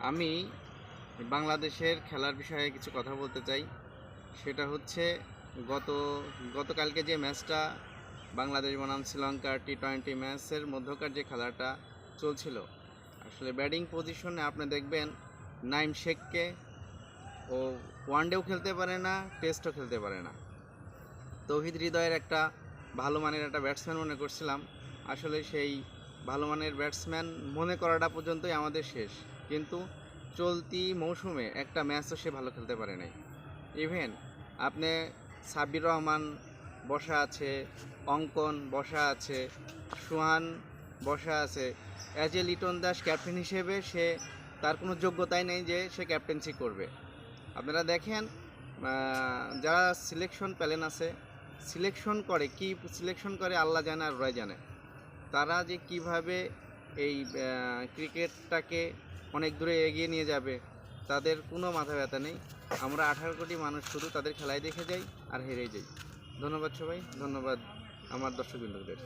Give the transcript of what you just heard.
আমি বাংলাদেশের খেলার বিষয়ে কিছু কথা বলতে চাই। সেটা হচ্ছে গত গতকালকে যে ম্যাচটা বাংলাদেশ বনাম শ্রীলঙ্কার টি-20 ম্যাচের মধ্যকার যে খেলাটা চলছিল, আসলে ব্যাটিং পজিশনে আপনি দেখবেন নাইম শেখকে ও ওয়ানডেও খেলতে পারে না, টেস্টও খেলতে পারে না। তৌহিদ হৃদয়ের একটা ভালো মানের একটা ব্যাটসম্যান মনে করছিলাম। আসলে সেই ভালো মানের ব্যাটসম্যান মনে করাটা পর্যন্তই আমাদের শেষ। কিন্তু চলতি মৌসুমে একটা ম্যাচও সে ভালো খেলতে পারে নাই। ইভেন আপনি সাব্বির রহমান বসা আছে, অঙ্কন বসা আছে, সুহান বসা আছে। As a Liton Das captain হিসেবে তার কোনো যোগ্যতাই নেই যে সে ক্যাপ্টেন্সি করবে। আপনারা দেখেন যারা সিলেকশন প্যানেল আছে, সিলেকশন করে আল্লাহ জানে আর ওরাই জানে। তারা যে কিভাবে এই ক্রিকেটটাকে অনেক দূরে এগিয়ে নিয়ে যাবে তাদের কোনো মাথা ব্যথা নেই। আমরা 18 কোটি মানুষ শুধু তাদের খেলায় দেখে যাই আর হেরে যাই। ধন্যবাদ সবাই, ধন্যবাদ আমার দর্শকবৃন্দদের।